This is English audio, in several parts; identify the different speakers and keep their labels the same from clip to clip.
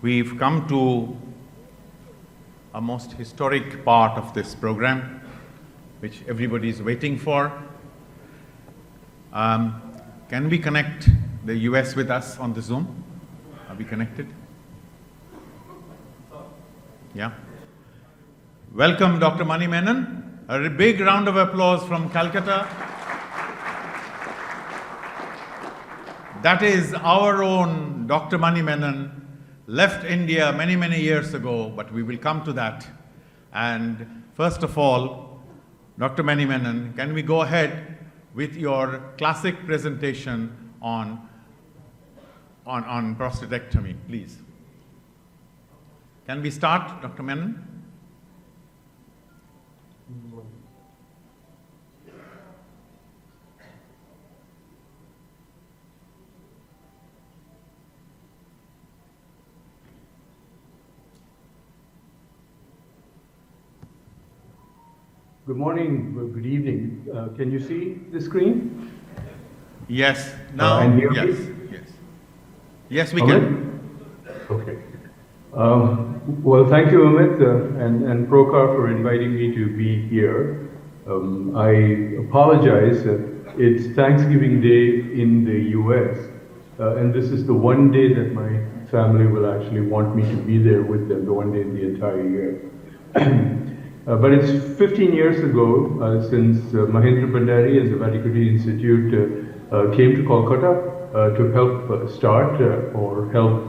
Speaker 1: We've come to a most historic part of this program, which everybody is waiting for. Can we connect the US with us on the Zoom? Are we connected? Yeah. Welcome, Dr. Menon. A big round of applause from Calcutta. That is our own Dr. Menon, left India many, many years ago, but we will come to that. And first of all, Dr. Menon, can we go ahead with your classic presentation on prostatectomy, please? Can we start, Dr. Menon?
Speaker 2: Good morning, good evening. Can you see the screen?
Speaker 1: Yes. Now,
Speaker 2: and hear
Speaker 1: yes,
Speaker 2: me?
Speaker 1: yes. Yes, we can.
Speaker 2: Okay. Well, thank you, Amit and Prokar for inviting me to be here. I apologize. It's Thanksgiving Day in the US, and this is the one day that my family will actually want me to be there with them, the one day in the entire year. But it's 15 years ago since Mahendra Bhandari and the Vatikoti Institute came to Kolkata to help start or help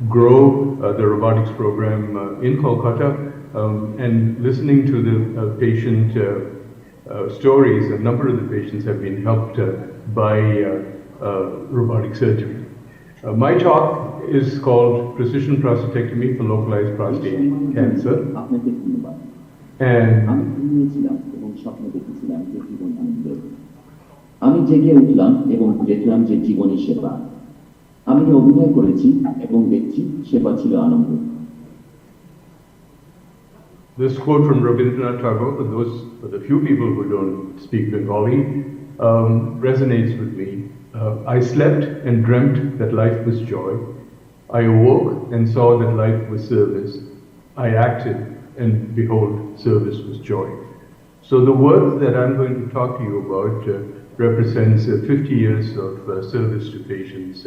Speaker 2: grow the robotics program in Kolkata. And listening to the patient stories, a number of the patients have been helped by robotic surgery. My talk is called Precision Prostatectomy for Localized Prostate Cancer.
Speaker 3: আমি জেগে উঠলাম এবং দেখলাম যে জীবনী সেবা আমি অভিনয় করেছি এবং দেখছি সেবা ছিল আনন্দ
Speaker 2: This quote from Rabindranath Tagore, for the few people who don't speak Bengali, resonates with me. I slept and dreamt that life was joy. I awoke and saw that life was service. I acted and behold, service was joy. So the work that I'm going to talk to you about represents 50 years of service to patients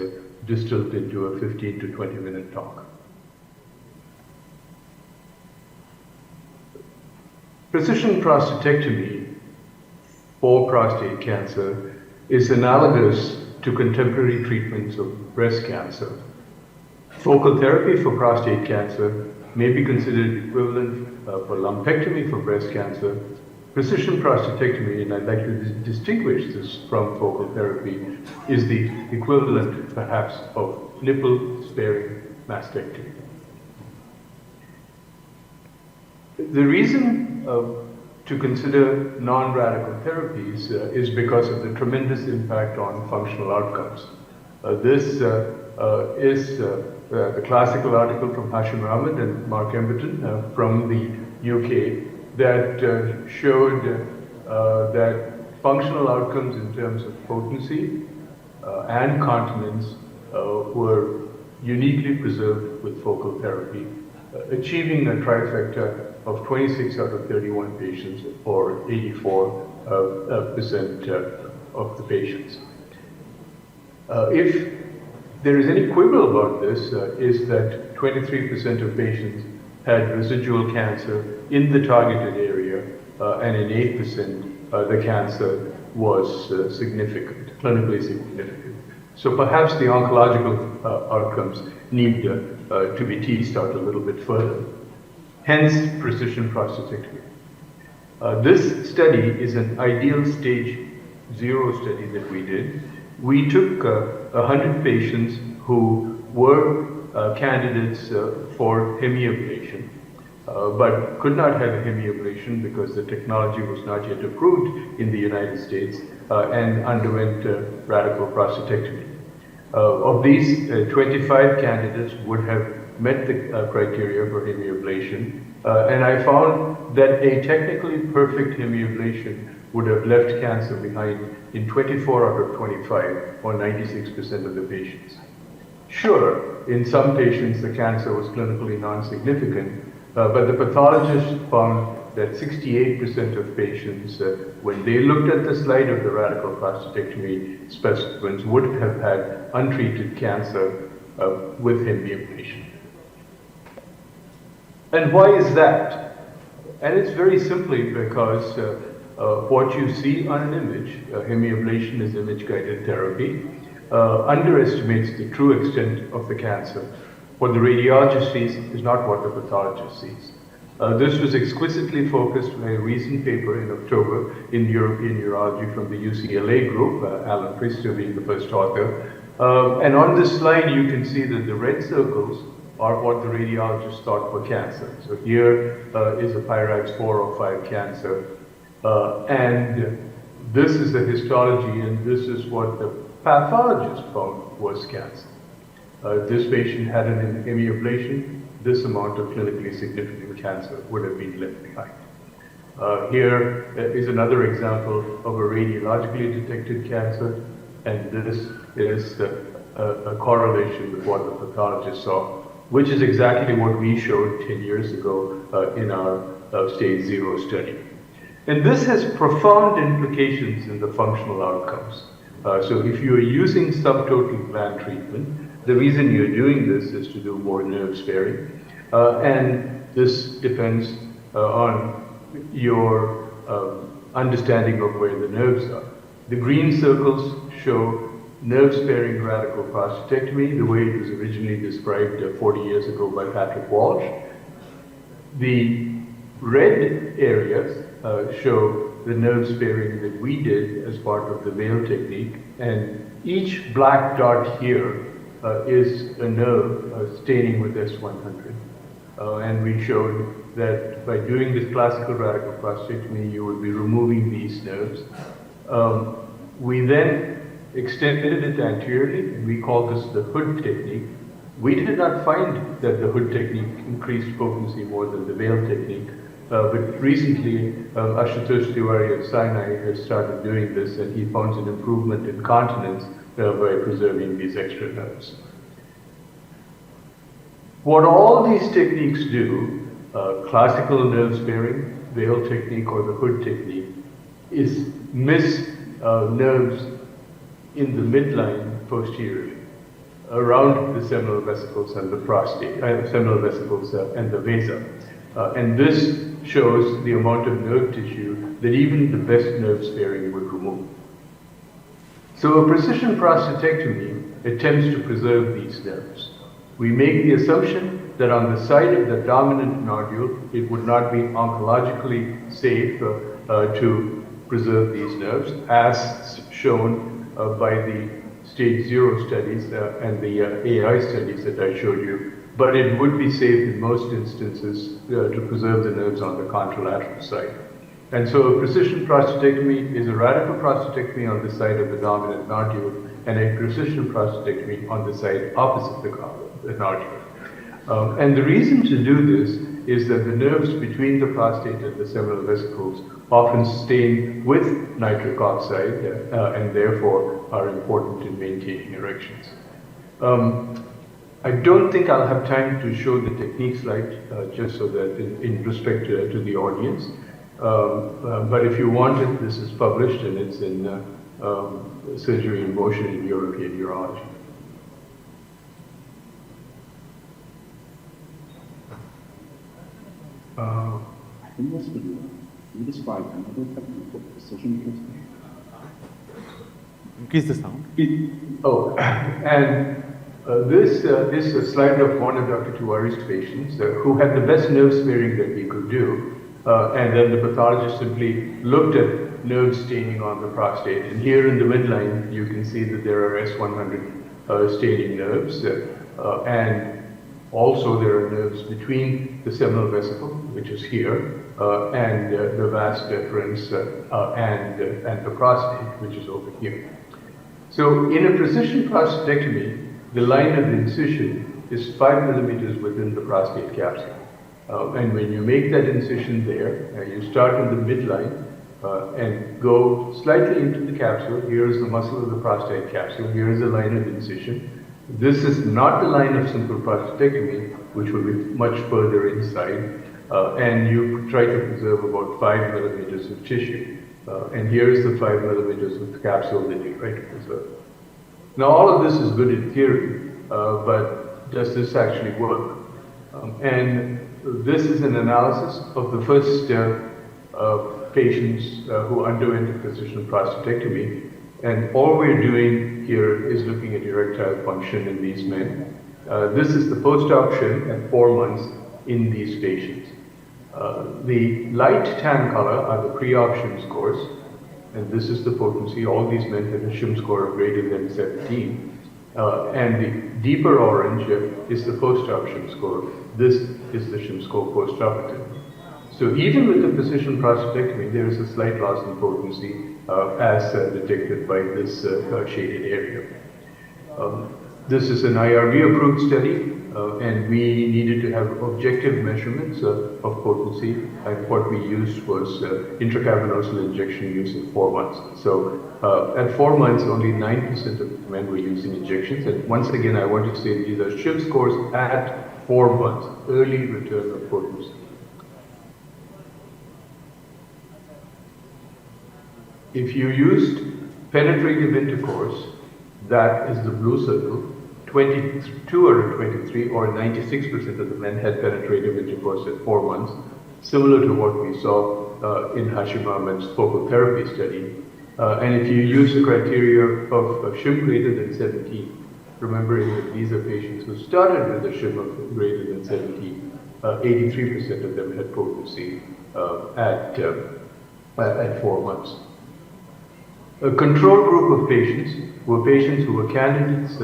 Speaker 2: distilled into a 15 to 20 minute talk. Precision prostatectomy for prostate cancer is analogous to contemporary treatments of breast cancer. Focal therapy for prostate cancer may be considered equivalent for lumpectomy for breast cancer. Precision prostatectomy, and I'd like to distinguish this from focal therapy, is the equivalent perhaps of nipple-sparing mastectomy. The reason to consider non-radical therapies is because of the tremendous impact on functional outcomes. This is the classical article from Hashim Ahmed and Mark Emberton from the UK that showed that functional outcomes in terms of potency and continence were uniquely preserved with focal therapy, achieving a trifecta of 26 out of 31 patients or 84% of the patients. If there is any quibble about this, is that 23% of patients had residual cancer in the targeted area, and in 8% the cancer was significant, clinically significant. So perhaps the oncological outcomes need to be teased out a little bit further. Hence, precision prostatectomy. This study is an ideal stage 0 study that we did. We took 100 patients who were candidates for hemiablation, but could not have a hemiablation because the technology was not yet approved in the United States and underwent radical prostatectomy. Of these, 25 candidates would have met the criteria for hemiablation, and I found that a technically perfect hemiablation would have left cancer behind in 24 out of 25, or 96% of the patients. Sure, in some patients the cancer was clinically non-significant, but the pathologist found that 68% of patients, when they looked at the slide of the radical prostatectomy specimens, would have had untreated cancer with hemiablation. And why is that? And it's very simply because what you see on an image, hemiablation is image-guided therapy, underestimates the true extent of the cancer. What the radiologist sees is not what the pathologist sees. This was exquisitely focused by a recent paper in October in European Urology from the UCLA group, Alan Priester being the first author. And on this slide, you can see that the red circles are what the radiologist thought were cancer. So here is a Pyrax 4 or 5 cancer. And this is the histology, and this is what the pathologist found was cancer. This patient had an hemiablation. This amount of clinically significant cancer would have been left behind. Here is another example of a radiologically detected cancer, and this is a correlation with what the pathologist saw, which is exactly what we showed 10 years ago in our stage 0 study. And this has profound implications in the functional outcomes. So if you are using subtotal gland treatment, the reason you're doing this is to do more nerve sparing. And this depends on your understanding of where the nerves are. The green circles show nerve-sparing radical prostatectomy, the way it was originally described 40 years ago by Patrick Walsh. The red areas show the nerve-sparing that we did as part of the veil technique, and each black dot here is a nerve staining with S100. And we showed that by doing this classical radical prostatectomy, you would be removing these nerves. We then extended it anteriorly, and we call this the hood technique. We did not find that the hood technique increased potency more than the veil technique, but recently Ashutosh Tiwari at Sinai has started doing this, and he found an improvement in continence by preserving these extra nerves. What all these techniques do, classical nerve sparing, veil technique, or the hood technique, is miss nerves in the midline posteriorly, around the seminal vesicles and the prostate, seminal vesicles and the vasa. And this shows the amount of nerve tissue that even the best nerve sparing would remove. So a precision prostatectomy attempts to preserve these nerves. We make the assumption that on the side of the dominant nodule, it would not be oncologically safe to preserve these nerves, as shown by the stage 0 studies and the AI studies that I showed you, but it would be safe in most instances to preserve the nerves on the contralateral side. And so a precision prostatectomy is a radical prostatectomy on the side of the dominant nodule, and a precision prostatectomy on the side opposite the nodule. And the reason to do this is that the nerves between the prostate and the seminal vesicles often stain with nitric oxide and therefore are important in maintaining erections. I don't think I'll have time to show the technique slide, just so that in respect to the audience. But if you want it, this is published and it's in Surgery in Motion in European Urology.
Speaker 3: In this video, we describe another technique of precision placement.
Speaker 1: Increase the sound.
Speaker 2: Oh, and this is a slide of one of Dr. Tiwari's patients who had the best nerve sparing that he could do. And then the pathologist simply looked at nerve staining on the prostate. And here in the midline, you can see that there are S100 staining nerves. And also there are nerves between the seminal vesicle, which is here, and the vas deferens and the prostate, which is over here. So in a precision prostatectomy, the line of incision is 5 millimeters within the prostate capsule. And when you make that incision there, you start in the midline and go slightly into the capsule. Here is the muscle of the prostate capsule. Here is the line of incision. This is not the line of simple prostatectomy, which will be much further inside, and you try to preserve about 5 millimeters of tissue. And here is the 5 millimeters of the capsule that you try to preserve. Now, all of this is good in theory, but does this actually work? And this is an analysis of the first patients who underwent precision prostatectomy. And all we're doing here is looking at erectile function in these men. This is the post-option at 4 months in these patients. The light tan color are the pre-option scores, and this is the potency. All these men had a SHIM score of greater than 17. And the deeper orange is the post-option score. This is the SHIM score post-operative. So even with the precision prostatectomy, there is a slight loss in potency as detected by this shaded area. This is an IRB-approved study, and we needed to have objective measurements of potency, and what we used was intracavernosal injection use at 4 months. So at 4 months, only 9% of men were using injections, and once again, I want to say these are SHIM scores at 4 months, early return of potency. If you used penetrative intercourse, that is the blue circle, 22 out of 23 or 96% of the men had penetrative intercourse at 4 months, similar to what we saw in Hashim Ahmed's focal therapy study. And if you use the criteria of SHIM greater than 17, remembering that these are patients who started with a SHIM of greater than 17, 83% of them had potency at 4 months. A control group of patients were patients who were candidates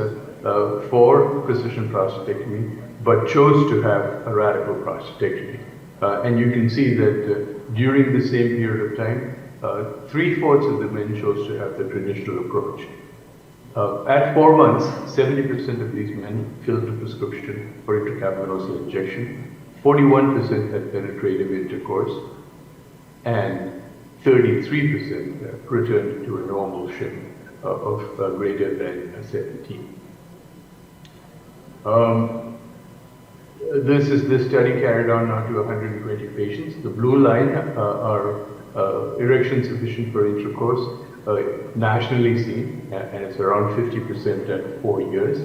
Speaker 2: for precision prostatectomy, but chose to have a radical prostatectomy. And you can see that during the same period of time, 3/4 of the men chose to have the traditional approach. At 4 months, 70% of these men filled the prescription for intracavernosal injection, 41% had penetrative intercourse, and 33% returned to a normal SHIM of greater than 17. This is the study carried on now to 120 patients. The blue line are erection sufficient for intercourse, nationally seen, and it's around 50% at 4 years.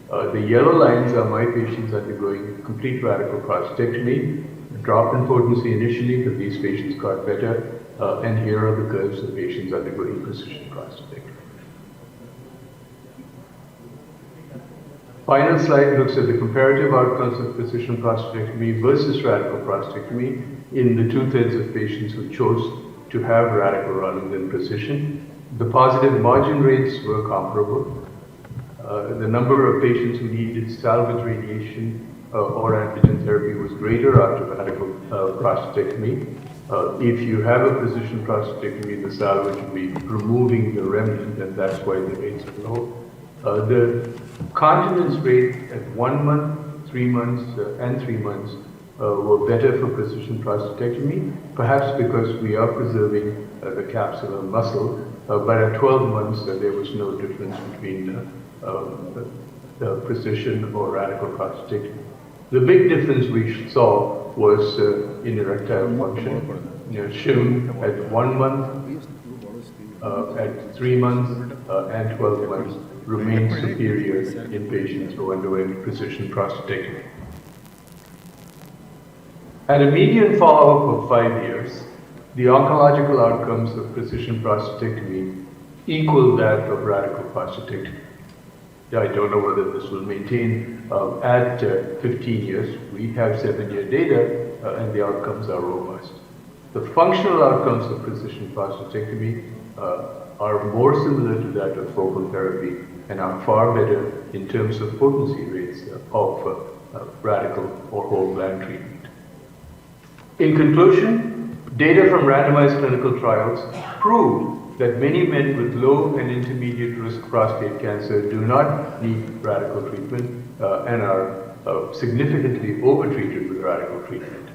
Speaker 2: The yellow lines are my patients undergoing complete radical prostatectomy, drop in potency initially, but these patients got better. And here are the curves of patients undergoing precision prostatectomy. Final slide looks at the comparative outcomes of precision prostatectomy versus radical prostatectomy in the 2/3 of patients who chose to have radical rather than precision. The positive margin rates were comparable. The number of patients who needed salvage radiation or androgen therapy was greater after radical prostatectomy. If you have a precision prostatectomy, the salvage will be removing the remnant, and that's why the rates are low. The continence rate at 1 month, 3 months, and 3 months were better for precision prostatectomy, perhaps because we are preserving the capsular muscle, but at 12 months there was no difference between precision or radical prostatectomy. The big difference we saw was in erectile function. SHIM at 1 month, at 3 months, and 12 months remained superior in patients who underwent precision prostatectomy. At a median follow-up of 5 years, the oncological outcomes of precision prostatectomy equal that of radical prostatectomy. I don't know whether this will maintain at 15 years. We have 7-year data, and the outcomes are robust. The functional outcomes of precision prostatectomy are more similar to that of focal therapy and are far better in terms of potency rates of radical or whole gland treatment. In conclusion, data from randomized clinical trials proved that many men with low and intermediate risk prostate cancer do not need radical treatment and are significantly overtreated with radical treatment.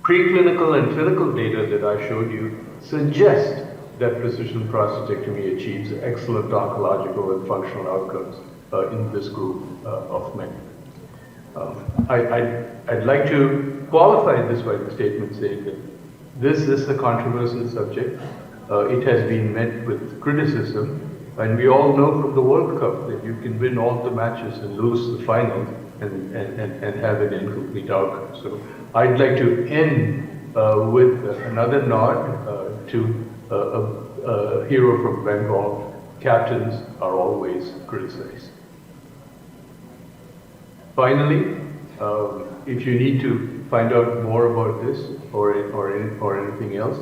Speaker 2: Preclinical and clinical data that I showed you suggest that precision prostatectomy achieves excellent oncological and functional outcomes in this group of men. I'd like to qualify this by the statement saying that this is a controversial subject. It has been met with criticism, and we all know from the World Cup that you can win all the matches and lose the final and have an incomplete outcome. So I'd like to end with another nod to a hero from Bengal. Captains are always criticized. Finally, if you need to find out more about this or anything else,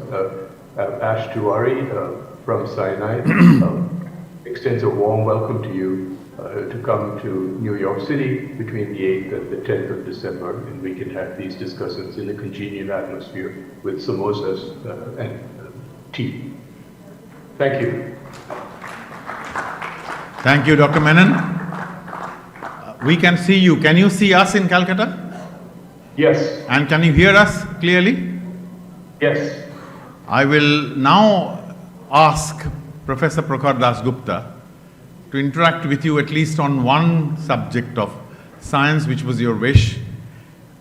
Speaker 2: Ash Tiwari from Sinai extends a warm welcome to you to come to New York City between the 8th and the 10th of December, and we can have these discussions in a congenial atmosphere with samosas and tea. Thank you.
Speaker 1: Thank you, Dr. Menon. We can see you. Can you see us in Calcutta?
Speaker 2: Yes.
Speaker 1: And can you hear us clearly?
Speaker 2: Yes.
Speaker 1: I will now ask Professor Prakhar Das Gupta to interact with you at least on one subject of science, which was your wish.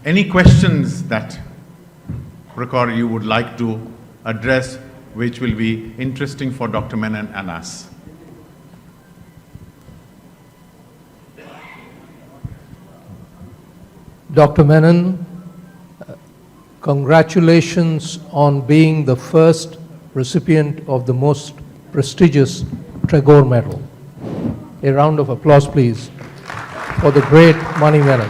Speaker 1: Any questions that, Prakhar, you would like to address, which will be interesting for Dr. Menon and us?
Speaker 4: Dr. Menon, congratulations on being the first recipient of the most prestigious Tagore Medal. A round of applause, please, for the great Mani Menon.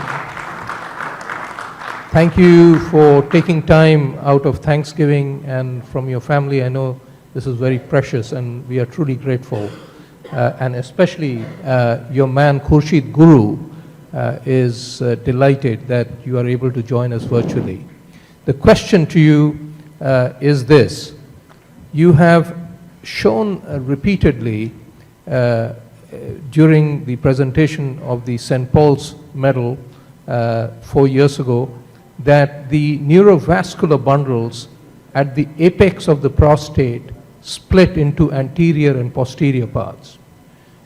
Speaker 4: Thank you for taking time out of Thanksgiving and from your family. I know this is very precious and we are truly grateful. And especially your man Khurshid Guru is delighted that you are able to join us virtually. The question to you is this. You have shown repeatedly during the presentation of the St. Paul's Medal 4 years ago that the neurovascular bundles at the apex of the prostate split into anterior and posterior parts.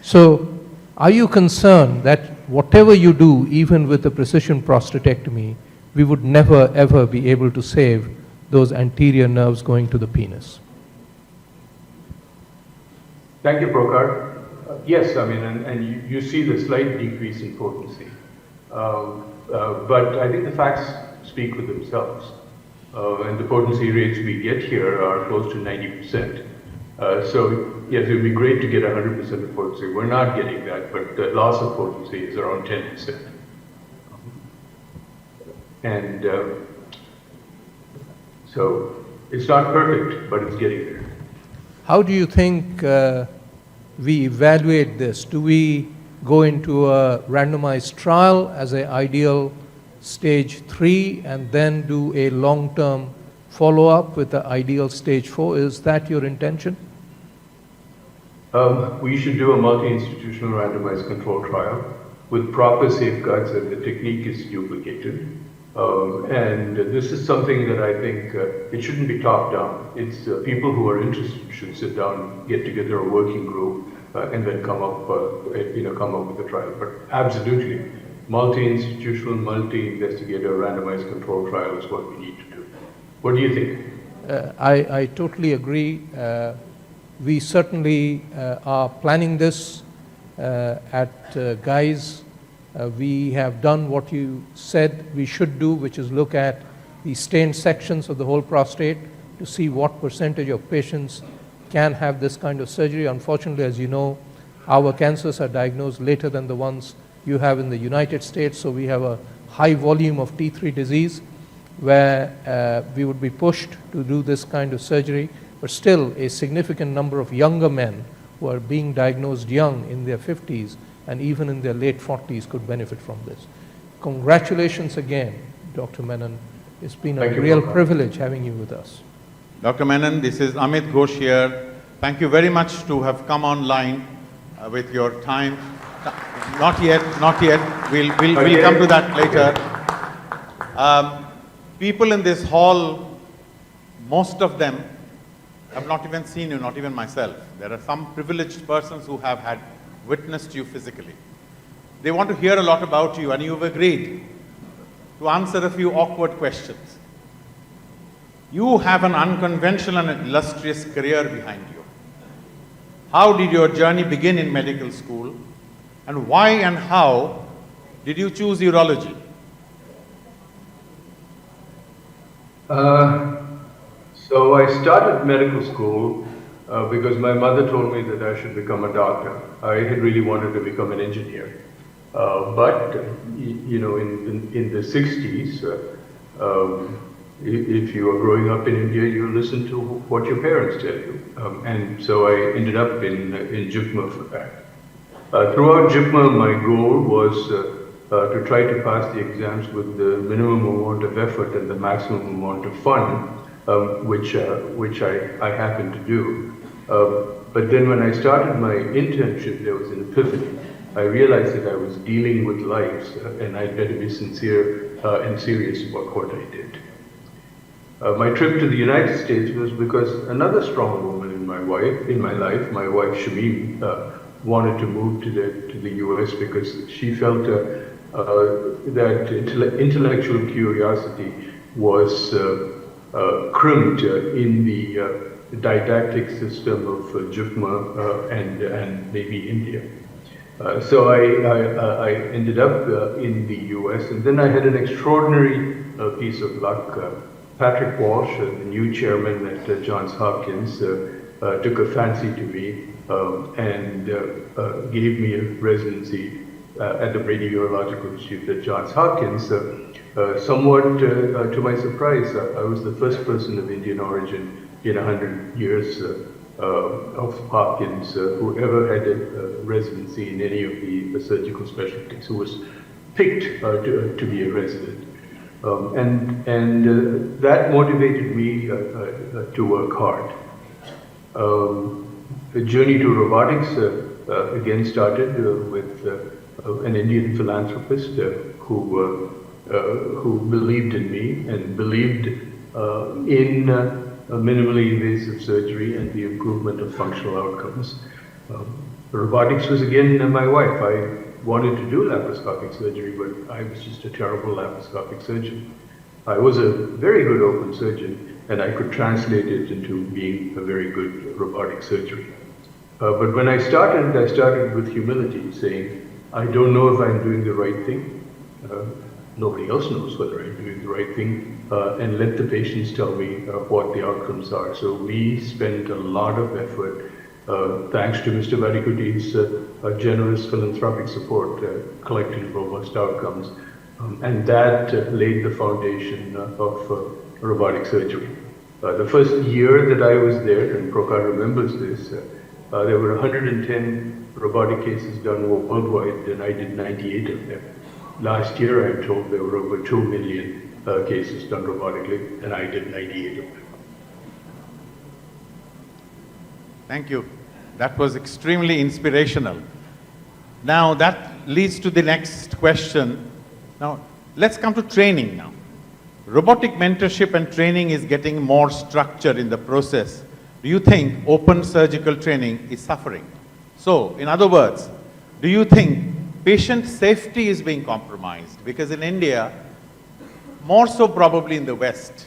Speaker 4: So are you concerned that whatever you do, even with a precision prostatectomy, we would never ever be able to save those anterior nerves going to the penis?
Speaker 2: Thank you, Prakhar. Yes, I mean, and you see the slight decrease in potency. But I think the facts speak for themselves. And the potency rates we get here are close to 90%. So, yes, it would be great to get 100% of potency. We're not getting that, but the loss of potency is around 10%. And so, it's not perfect, but it's getting there.
Speaker 4: How do you think we evaluate this? Do we go into a randomized trial as an ideal stage 3 and then do a long-term follow-up with the ideal stage 4? Is that your intention?
Speaker 2: We should do a multi-institutional randomized control trial with proper safeguards that the technique is duplicated. And this is something that I think it shouldn't be top-down. It's people who are interested should sit down, get together a working group, and then come up with a trial. But absolutely, multi-institutional, multi-investigator randomized control trial is what we need to do. What do you think?
Speaker 4: I totally agree. We certainly are planning this at GUYS. We have done what you said we should do, which is look at the stained sections of the whole prostate to see what percentage of patients can have this kind of surgery. Unfortunately, as you know, our cancers are diagnosed later than the ones you have in the United States, so we have a high volume of T3 disease where we would be pushed to do this kind of surgery, but still a significant number of younger men who are being diagnosed young in their 50s and even in their late 40s could benefit from this. Congratulations again, Dr. Menon. It's been a real privilege having you with us.
Speaker 1: Dr. Menon, this is Amit Ghosh here. Thank you very much to have come online with your time. Not yet, not yet. We'll come to that later. People in this hall, most of them have not even seen you, not even myself. There are some privileged persons who have had witnessed you physically. they want to hear a lot about you, and you've agreed to answer a few awkward questions. You have an unconventional and illustrious career behind you. How did your journey begin in medical school, and why and how did you choose urology?
Speaker 2: So I started medical school because my mother told me that I should become a doctor. I had really wanted to become an engineer. But you know, in the 60s, if you are growing up in India, you listen to what your parents tell you. And so I ended up in JIPMA for that. Throughout JIPMA, my goal was to try to pass the exams with the minimum amount of effort and the maximum amount of fun, which I happened to do. But then when I started my internship, there was an epiphany. I realized that I was dealing with lives, and I'd better be sincere and serious about what I did. My trip to the United States was because another strong woman in my life, my wife Shamim, wanted to move to the US because she felt that intellectual curiosity was crimped in the didactic system of JIPMA and maybe India. So I ended up in the US, and then I had an extraordinary piece of luck. Patrick Walsh, the new chairman at Johns Hopkins, took a fancy to me and gave me a residency at the Radiological Institute at Johns Hopkins. Somewhat to my surprise, I was the first person of Indian origin in 100 years of Hopkins who ever had a residency in any of the surgical specialties, who was picked to be a resident. And that motivated me to work hard. The journey to robotics again started with an Indian philanthropist who believed in me and believed in minimally invasive surgery and the improvement of functional outcomes. Robotics was again my wife. I wanted to do laparoscopic surgery, but I was just a terrible laparoscopic surgeon. I was a very good open surgeon, and I could translate it into being a very good robotic surgery. But when I started with humility, saying, I don't know if I'm doing the right thing. Nobody else knows whether I'm doing the right thing, and let the patients tell me what the outcomes are. So we spent a lot of effort, thanks to Mr. Varikuti's generous philanthropic support, collecting robust outcomes. And that laid the foundation of robotic surgery. The first year that I was there, and Prokar remembers this, there were 110 robotic cases done worldwide, and I did 98 of them. Last year, I'm told there were over 2 million cases done robotically, and I did 98 of them.
Speaker 1: Thank you. That was extremely inspirational. Now that leads to the next question. Now, let's come to training now. Robotic mentorship and training is getting more structure in the process. Do you think open surgical training is suffering? So, in other words, do you think patient safety is being compromised? Because in India, more so probably in the West,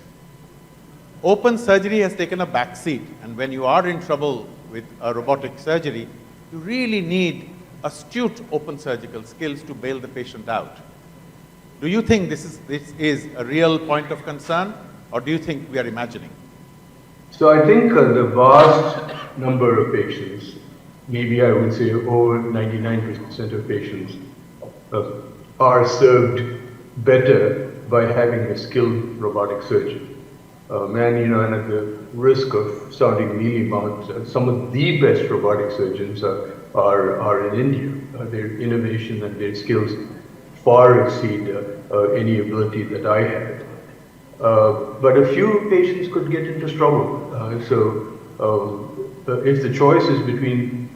Speaker 1: open surgery has taken a backseat, and when you are in trouble with a robotic surgery, you really need astute open surgical skills to bail the patient out. Do you think this is a real point of concern, or do you think we are imagining?
Speaker 2: So I think the vast number of patients, maybe I would say over 99% of patients, are served better by having a skilled robotic surgeon. And at the risk of sounding mealy-mouthed, some of the best robotic surgeons are in India. Their innovation and their skills far exceed any ability that I had. But a few patients could get into trouble. If the choice is between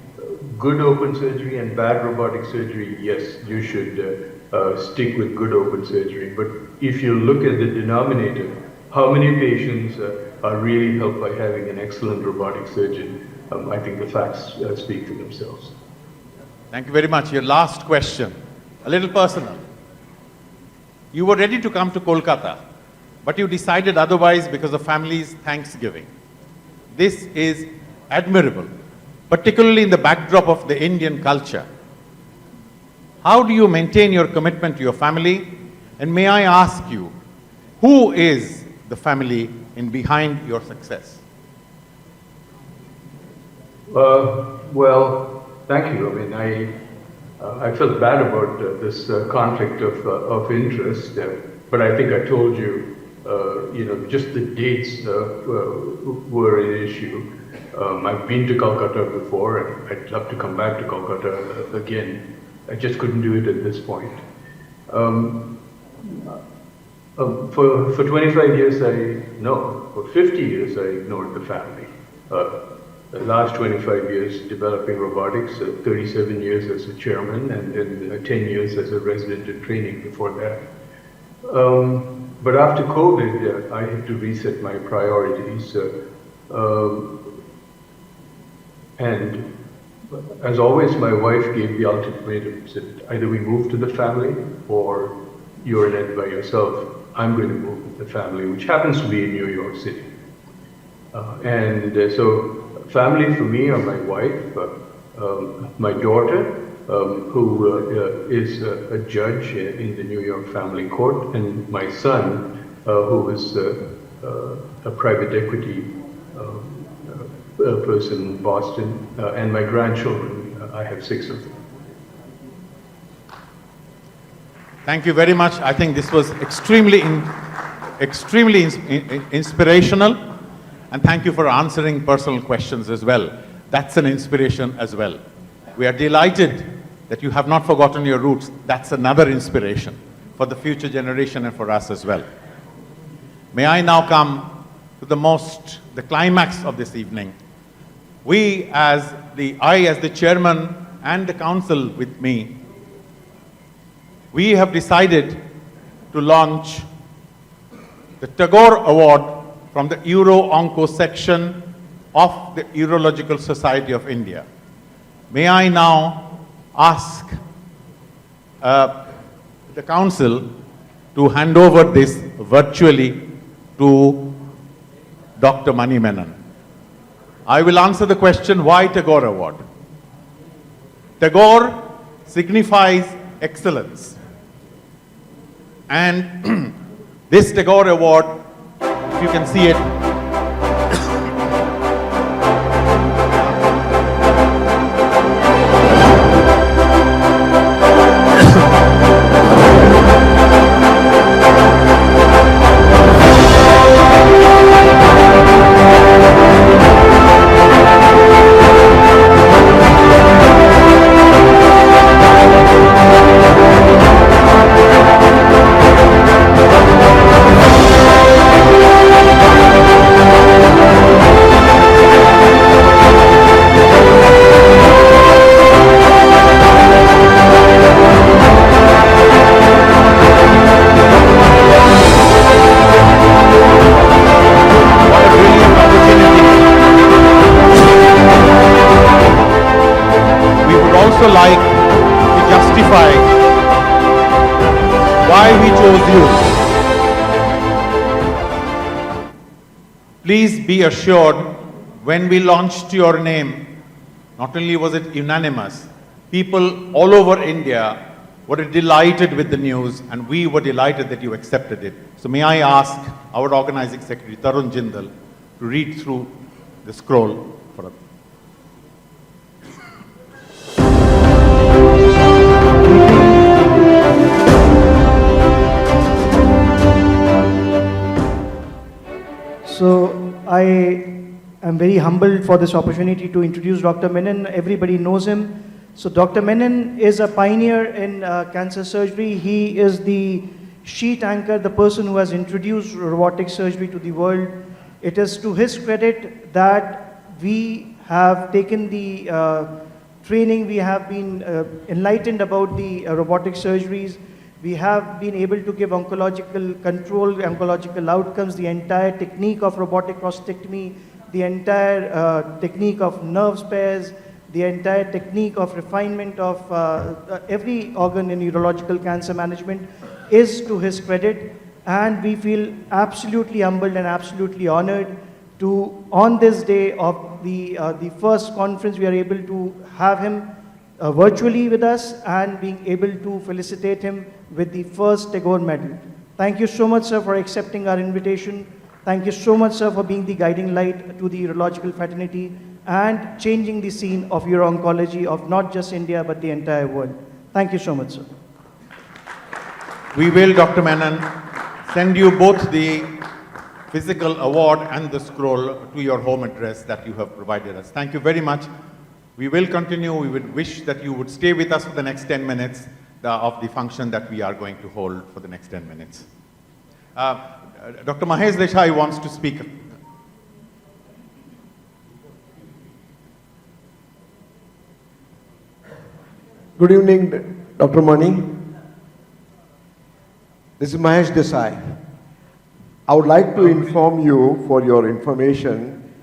Speaker 2: good open surgery and bad robotic surgery, yes, you should stick with good open surgery. But if you look at the denominator, how many patients are really helped by having an excellent robotic surgeon? I think the facts speak for themselves.
Speaker 1: Thank you very much. Your last question. a little personal. You were ready to come to Kolkata, but you decided otherwise because of family's Thanksgiving. This is admirable, particularly in the backdrop of the Indian culture. How do you maintain your commitment to your family? And may I ask you, who is the family in behind your success?
Speaker 2: Well, thank you. I mean, I felt bad about this conflict of interest, but I think I told you, just the dates were an issue. I've been to Calcutta before, and I'd love to come back to Calcutta again. I just couldn't do it at this point. For 25 years, for 50 years, I ignored the family. The last 25 years developing robotics, 37 years as a chairman, and then 10 years as a resident in training before that. But after COVID, I had to reset my priorities. And as always, my wife gave the ultimatum, said, either we move to the family or you're in it by yourself. I'm going to move with the family, which happens to be in New York City. So family for me are my wife, my daughter, who is a judge in the New York Family Court, and my son, who is a private equity person in Boston, and my grandchildren. I have 6 of them.
Speaker 1: Thank you very much. I think this was extremely inspirational, and thank you for answering personal questions as well. That's an inspiration as well. We are delighted that you have not forgotten your roots. That's another inspiration for the future generation and for us as well. May I now come to the climax of this evening. I as the chairman and the council with me, we have decided to launch the Tagore Award from the Uro-Onco section of the Urological Society of India. May I now ask the council to hand over this virtually to Dr. Mani Menon. I will answer the question, why Tagore Award? Tagore signifies excellence. And this Tagore Award, if you can see it, like to justify why we chose you. Please be assured, when we launched your name, not only was it unanimous, people all over India were delighted with the news, and we were delighted that you accepted it. So may I ask our organizing secretary, Tarun Jindal, to read through the scroll for us.
Speaker 5: So I am very humbled for this opportunity to introduce Dr. Menon. Everybody knows him. So Dr. Menon is a pioneer in cancer surgery. He is the sheet anchor, the person who has introduced robotic surgery to the world. It is to his credit that we have taken the training, we have been enlightened about the robotic surgeries. We have been able to give oncological control, oncological outcomes, the entire technique of robotic prostatectomy, the entire technique of nerve spares, the entire technique of refinement of every organ in urological cancer management is to his credit, and we feel absolutely humbled and absolutely honored to, on this day of the first conference, we are able to have him virtually with us and being able to felicitate him with the first Tagore Medal. Thank you so much, sir, for accepting our invitation. Thank you so much, sir, for being the guiding light to the urological fraternity and changing the scene of uro-oncology of not just India, but the entire world. Thank you so much, sir.
Speaker 1: We will, Dr. Menon, send you both the physical award and the scroll to your home address that you have provided us. Thank you very much. We will continue. We would wish that you would stay with us for the next 10 minutes of the function that we are going to hold for the next 10 minutes. Dr. Mahesh Desai wants to speak.
Speaker 6: Good evening, Dr. Mani. This is Mahesh Desai. I would like to inform you, for your information,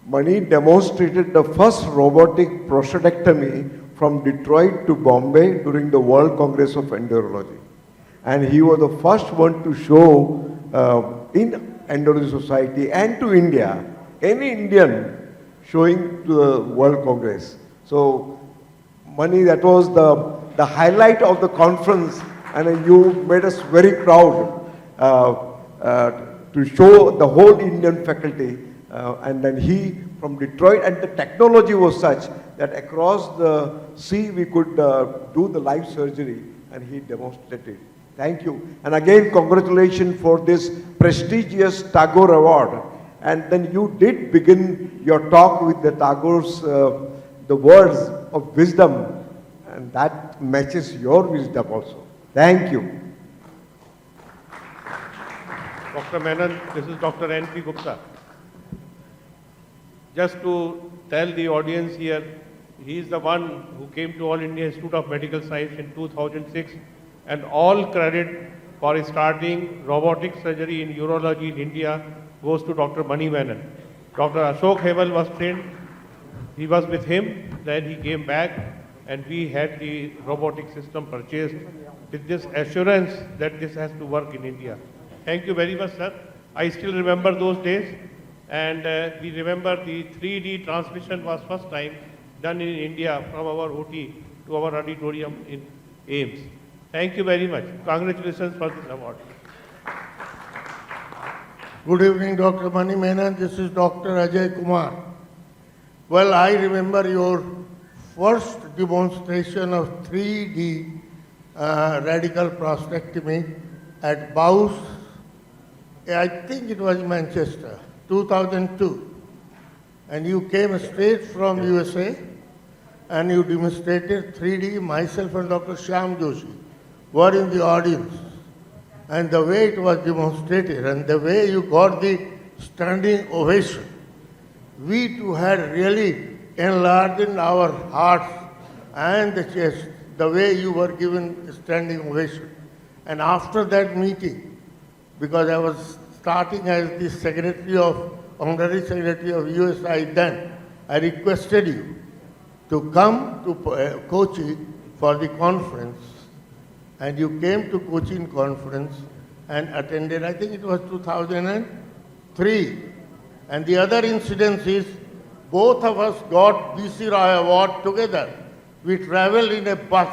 Speaker 6: Mani demonstrated the first robotic prostatectomy from Detroit to Bombay during the World Congress of Endourology. And he was the first one to show in Endourology Society and to India, any Indian showing to the World Congress. So, Mani, that was the highlight of the conference, and you made us very proud to show the whole Indian faculty. And then he from Detroit, and the technology was such that across the sea we could do the live surgery, and he demonstrated. Thank you. And again, congratulations for this prestigious Tagore Award. And then you did begin your talk with the Tagore's, the words of wisdom, and that matches your wisdom also. Thank you.
Speaker 7: Dr. Menon, this is Dr. N.P. Gupta. Just to tell the audience here, he is the one who came to All India Institute of Medical Science in 2006, and all credit for starting robotic surgery in urology in India goes to Dr. Mani Menon. Dr. Ashok Hemal was trained, he was with him, then he came back, and we had the robotic system purchased with this assurance that this has to work in India. Thank you very much, sir. I still remember those days, and we remember the 3D transmission was first time done in India from our OT to our auditorium in AIMS. Thank you very much. Congratulations for this award.
Speaker 8: Good evening, Dr. Mani Menon. This is Dr. Ajay Kumar. Well, I remember your first demonstration of 3D radical prostatectomy at Bowes, I think it was Manchester, 2002. And you came straight from USA and you demonstrated 3D. Myself and Dr. Shyam Joshi were in the audience. And the way it was demonstrated and the way you got the standing ovation, we too had really enlarged our hearts and the chest, the way you were given standing ovation. And after that meeting, because I was starting as the secretary of, honorary secretary of USI then, I requested you to come to Kochi for the conference. And you came to Cochin conference and attended, I think it was 2003. And the other incident is, both of us got BC Roy Award together. We traveled in a bus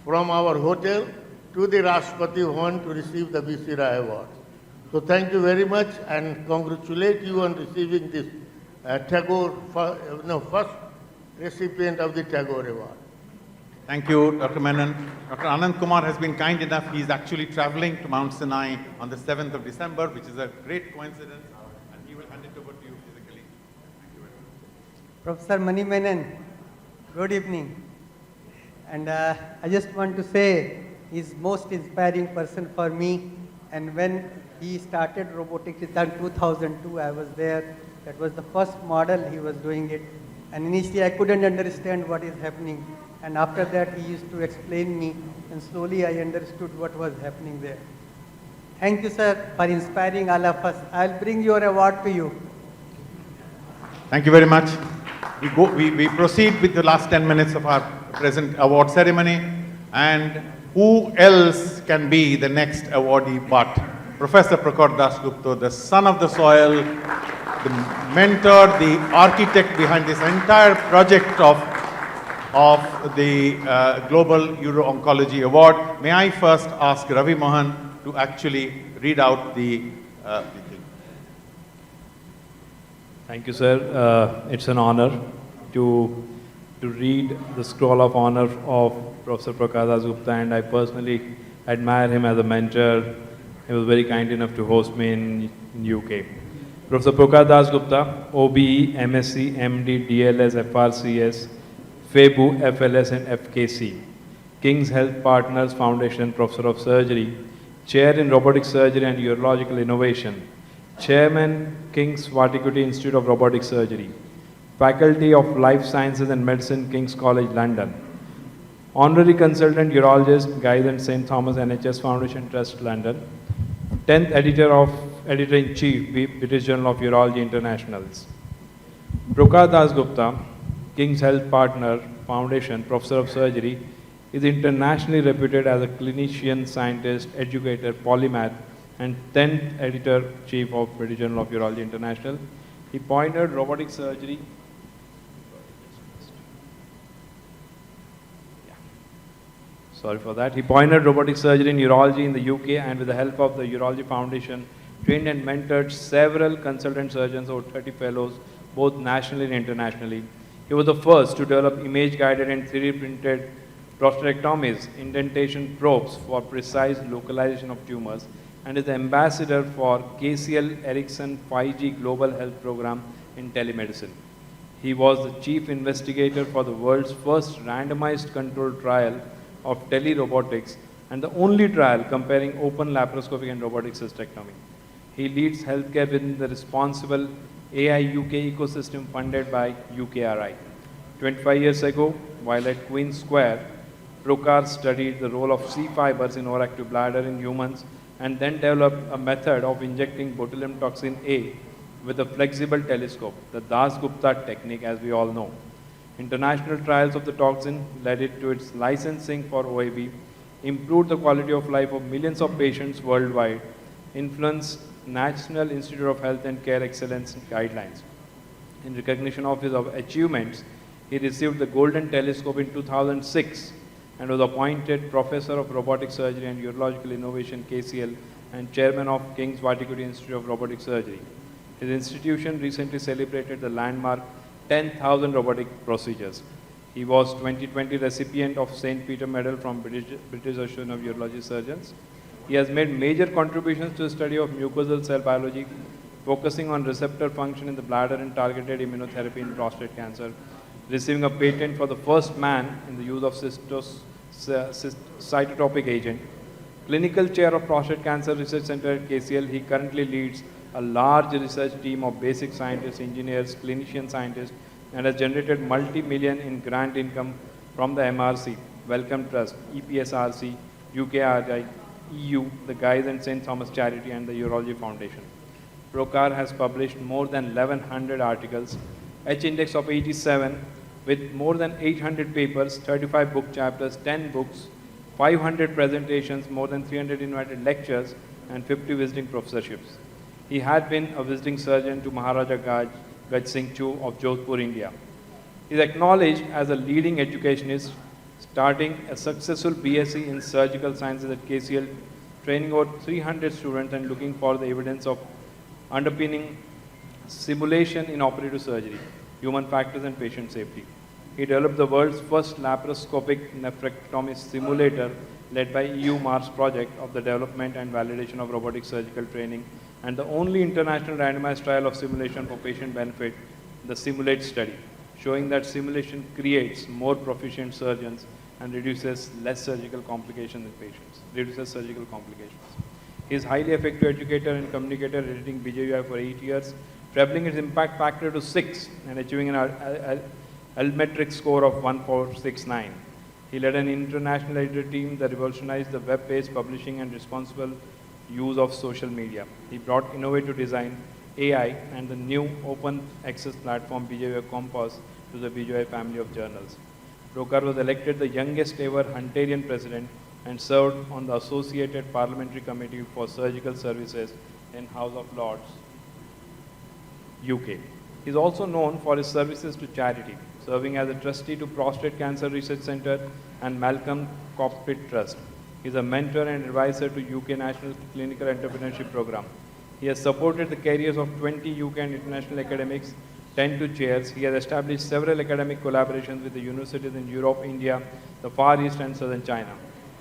Speaker 8: from our hotel to the Rashtrapati Bhavan to receive the BC Roy Award. So thank you very much and congratulate you on receiving this Tagore, first recipient of the Tagore Award.
Speaker 1: Thank you, Dr. Menon. Dr. Anand Kumar has been kind enough. He is actually traveling to Mount Sinai on the 7th of December, which is a great coincidence, and he will hand it over to you physically. Thank you very much.
Speaker 9: Professor Mani Menon, good evening. And I just want to say he's most inspiring person for me. And when he started robotics in 2002, I was there. That was the first model he was doing it. And initially I couldn't understand what is happening. And after that he used to explain me, and slowly I understood what was happening there. Thank you, sir, for inspiring all of us. I'll bring your award to you.
Speaker 1: Thank you very much. we proceed with the last 10 minutes of our present award ceremony. And who else can be the next awardee but Professor Prakhar Dasgupta, the son of the soil, the mentor, the architect behind this entire project of the Global Uro-Oncology Award. May I first ask Ravi Mohan to actually read out the thing.
Speaker 10: Thank you, sir. It's an honor to read the scroll of honor of Professor Prakhar Dasgupta, and I personally admire him as a mentor. He was very kind enough to host me in UK. Professor Prakhar Dasgupta, OBE, MSc, MD, DLS, FRCS, FEBU, FLS and FKC. King's Health Partners Foundation, Professor of Surgery, Chair in Robotic Surgery and Urological Innovation, Chairman, King's Vattikuti Institute of Robotic Surgery, Faculty of Life Sciences and Medicine, King's College, London, Honorary Consultant Urologist, Guy's and St. Thomas NHS Foundation Trust, London, 10th Editor-in-Chief, British Journal of Urology Internationals. Prakhar Dasgupta, King's Health Partner Foundation, Professor of Surgery, is internationally reputed as a clinician, scientist, educator, polymath, and 10th Editor-Chief of British Journal of Urology International. He pioneered robotic surgery. Sorry for that. He pioneered robotic surgery in urology in the UK, and with the help of the Urology Foundation, trained and mentored several consultant surgeons, over 30 fellows, both nationally and internationally. He was the first to develop image-guided and 3D-printed prostatectomies, indentation probes for precise localization of tumors, and is the ambassador for KCL Ericsson 5G Global Health Program in telemedicine. He was the chief investigator for the world's first randomized controlled trial of telerobotics and the only trial comparing open laparoscopic and robotic cystectomy. He leads healthcare within the responsible AI UK ecosystem funded by UKRI. 25 years ago, while at Queen's Square, Prakhar studied the role of C fibers in overactive bladder in humans and then developed a method of injecting botulinum toxin A with a flexible telescope, the Dasgupta technique, as we all know. International trials of the toxin led it to its licensing for OAB, improved the quality of life of millions of patients worldwide, influenced National Institute of Health and Care Excellence guidelines. In recognition of his achievements, he received the Golden Telescope in 2006 and was appointed Professor of Robotic Surgery and Urological Innovation, KCL, and Chairman of King's Vattikuti Institute of Robotic Surgery. His institution recently celebrated the landmark 10,000 robotic procedures. He was 2020 recipient of St. Peter Medal from British Association of Urology Surgeons. He has made major contributions to the study of mucosal cell biology, focusing on receptor function in the bladder and targeted immunotherapy in prostate cancer, receiving a patent for the first man in the use of cytotopic agent. Clinical Chair of Prostate Cancer Research Center at KCL, he currently leads a large research team of basic scientists, engineers, clinician scientists, and has generated multi-million in grant income from the MRC, Wellcome Trust, EPSRC, UKRI, EU, the Guy's and St. Thomas Charity, and the Urology Foundation. Prakhar has published more than 1,100 articles, H-index of 87, with more than 800 papers, 35 book chapters, 10 books, 500 presentations, more than 300 invited lectures, and 50 visiting professorships. He had been a visiting surgeon to Maharaja Gaj Singh Chu of Jodhpur, India. He is acknowledged as a leading educationist, starting a successful BSc in surgical sciences at KCL, training over 300 students and looking for the evidence of underpinning simulation in operative surgery, human factors and patient safety. He developed the world's first laparoscopic nephrectomy simulator led by EU Mars project of the development and validation of robotic surgical training, and the only international randomized trial of simulation for patient benefit, the SIMULATE study, showing that simulation creates more proficient surgeons and reduces less surgical complications in patients, reduces surgical complications. He is highly effective educator and communicator, editing BJUI for 8 years, trebling its impact factor to 6 and achieving an Almetric score of 1469. He led an international editor team that revolutionized the web-based publishing and responsible use of social media. He brought innovative design, AI, and the new open access platform BJUI Compass to the Bijoy family of journals. Prokar was elected the youngest ever Hunterian president and served on the Associated Parliamentary Committee for Surgical Services in House of Lords, UK. He is also known for his services to charity, serving as a trustee to Prostate Cancer Research Centre and Malcolm Cockpit Trust. He is a mentor and advisor to UK National Clinical Entrepreneurship Programme. He has supported the careers of 20 UK and international academics, 10 to chairs. He has established several academic collaborations with the universities in Europe, India, the Far East and Southern China.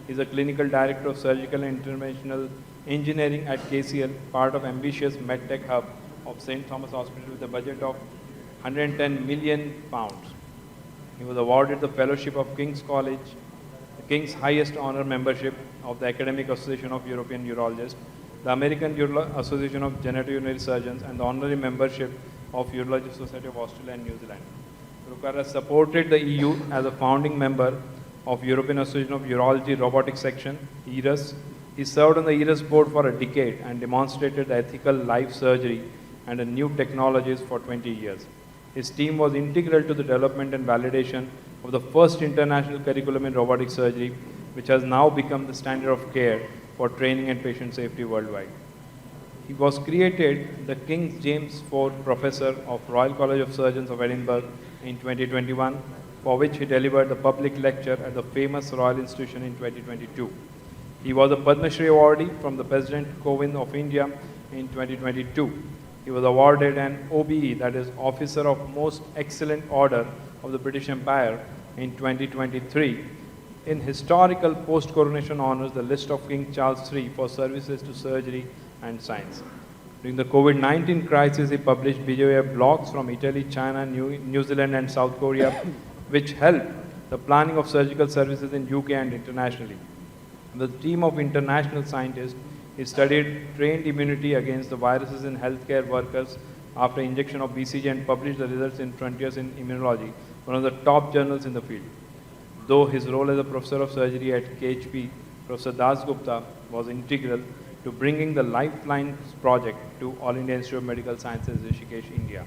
Speaker 10: He is a clinical director of surgical and interventional engineering at KCL, part of ambitious MedTech hub of St. Thomas Hospital with a budget of £110 million. He was awarded the Fellowship of King's College, the King's highest honor membership of the Academic Association of European Urologists, the American Association of Genitourinary Surgeons, and the honorary membership of Urological Society of Australia and New Zealand. Prokar has supported the EU as a founding member of European Association of Urology Robotics Section, ERUS. He served on the ERUS board for a decade and demonstrated ethical life surgery and new technologies for 20 years. His team was integral to the development and validation of the first international curriculum in robotic surgery, which has now become the standard of care for training and patient safety worldwide. He was created the King James IV Professor of Royal College of Surgeons of Edinburgh in 2021, for which he delivered the public lecture at the famous Royal Institution in 2022. He was a Padma Shri awardee from the President Kovind of India in 2022. He was awarded an OBE, that is Officer of Most Excellent Order of the British Empire, in 2023. In historical post-coronation honors, the list of King Charles III for services to surgery and science. During the COVID-19 crisis, he published Bijoy blogs from Italy, China, New Zealand and South Korea, which helped the planning of surgical services in UK and internationally. With a team of international scientists, he studied trained immunity against the viruses in healthcare workers after injection of BCG and published the results in Frontiers in Immunology, one of the top journals in the field. Though his role as a professor of surgery at KHP, Professor Das Gupta was integral to bringing the Lifelines project to All India Institute of Medical Sciences, Rishikesh, India.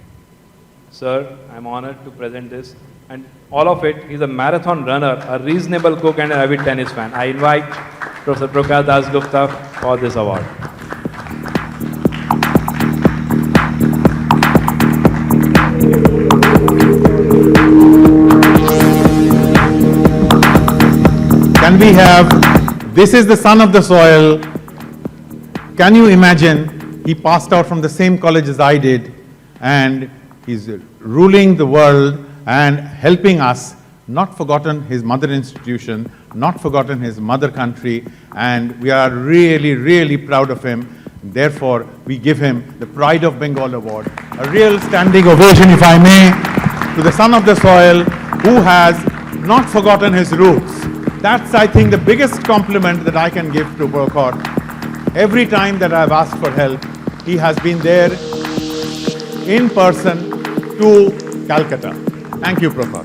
Speaker 10: Sir, I am honored to present this. And all of it, he's a marathon runner, a reasonable cook and an avid tennis fan. I invite Professor Prokar Das Gupta for this award.
Speaker 1: Can we have, this is the son of the soil. Can you imagine, he passed out from the same college as I did, and he's ruling the world and helping us, not forgotten his mother institution, not forgotten his mother country, and we are really, really proud of him. Therefore, we give him the Pride of Bengal Award, a real standing ovation, if I may, to the son of the soil who has not forgotten his roots. That's, I think, the biggest compliment that I can give to Prokar. Every time that I've asked for help, he has been there in person to Calcutta. Thank you, Prokar.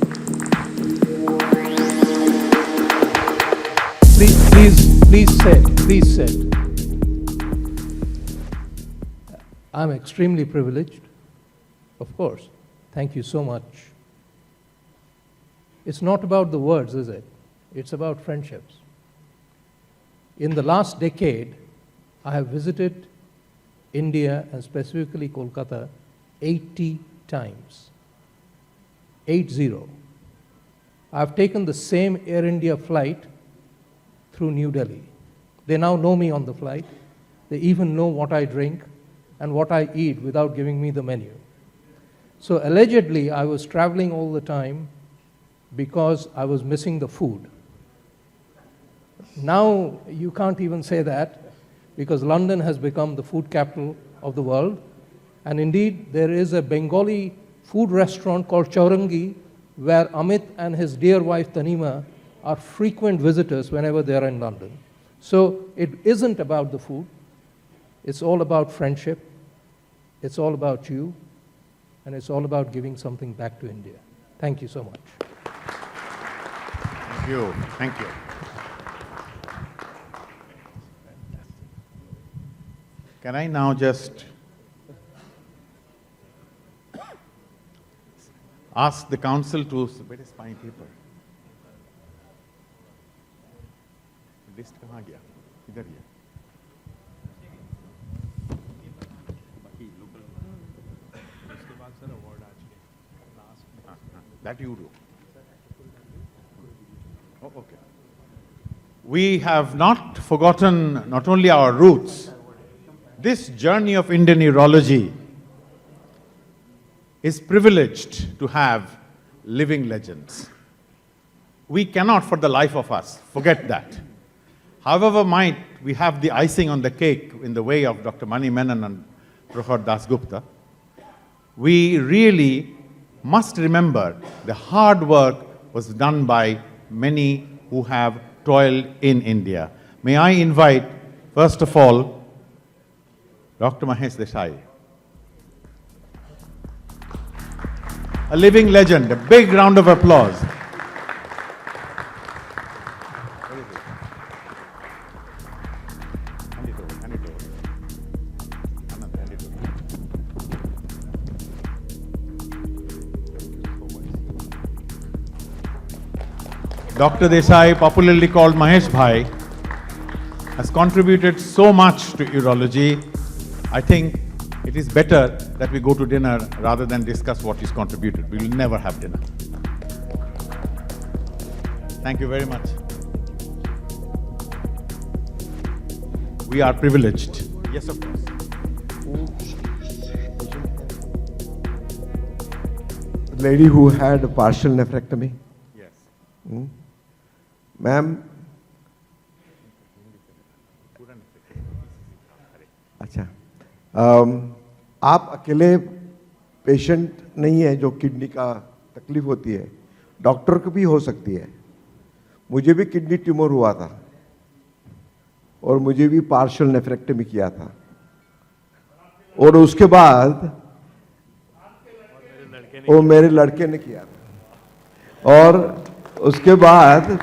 Speaker 4: Please sit. I'm extremely privileged, of course. Thank you so much. It's not about the words, is it? It's about friendships. In the last decade, I have visited India and specifically Kolkata 80 times. 80. I've taken the same Air India flight through New Delhi. They now know me on the flight. They even know what I drink and what I eat without giving me the menu. So allegedly, I was traveling all the time because I was missing the food. Now you can't even say that because London has become the food capital of the world. And indeed, there is a Bengali food restaurant called Chaurangi where Amit and his dear wife Tanima are frequent visitors whenever they are in London. So it isn't about the food. It's all about friendship. It's all about you. And it's all about giving something back to India. Thank you so much.
Speaker 1: Thank you. Thank you. Can I now just ask the council to, where is my paper? List कहाँ गया? इधर ही है. That you do. Oh, okay. We have not forgotten not only our roots. This journey of Indian urology is privileged to have living legends. We cannot, for the life of us, forget that. However might we have the icing on the cake in the way of Dr. Mani Menon and Prahad Dasgupta, we really must remember the hard work was done by many who have toiled in India. May I invite, first of all, Dr. Mahesh Desai, a living legend. A big round of applause. Dr. Desai, popularly called Mahesh Bhai, has contributed so much to urology. I think it is better that we go to dinner rather than discuss what he's contributed. We will never have dinner. Thank you very much. We are privileged. Yes, of course.
Speaker 6: Lady who had a partial nephrectomy.
Speaker 1: Yes.
Speaker 6: Ma'am, अच्छा, आप अकेले patient नहीं है जो kidney का तकलीफ होती है, डॉक्टर को भी हो सकती है. मुझे भी किडनी ट्यूमर हुआ था और मुझे भी पार्शियल नेफ्रेक्टमी किया था और उसके बाद वो मेरे लड़के ने किया था और उसके बाद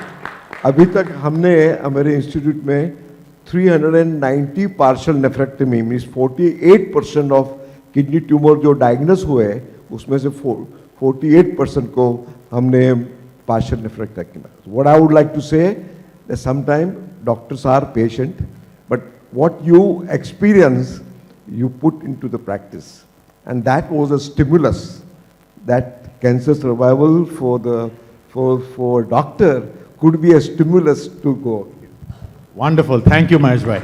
Speaker 6: अभी तक हमने हमारे इंस्टीट्यूट में 390 partial nephrectomy means 48% of kidney tumour जो डायग्नोस हुए उसमें से 48% को हमने partial nephrectomy. What I would like to say that sometimes doctors are patient, but what you experience, you put into the practice. And that was a stimulus that cancer survival for doctor could be a stimulus to go.
Speaker 1: Wonderful. Thank you, Mahesh Bhai.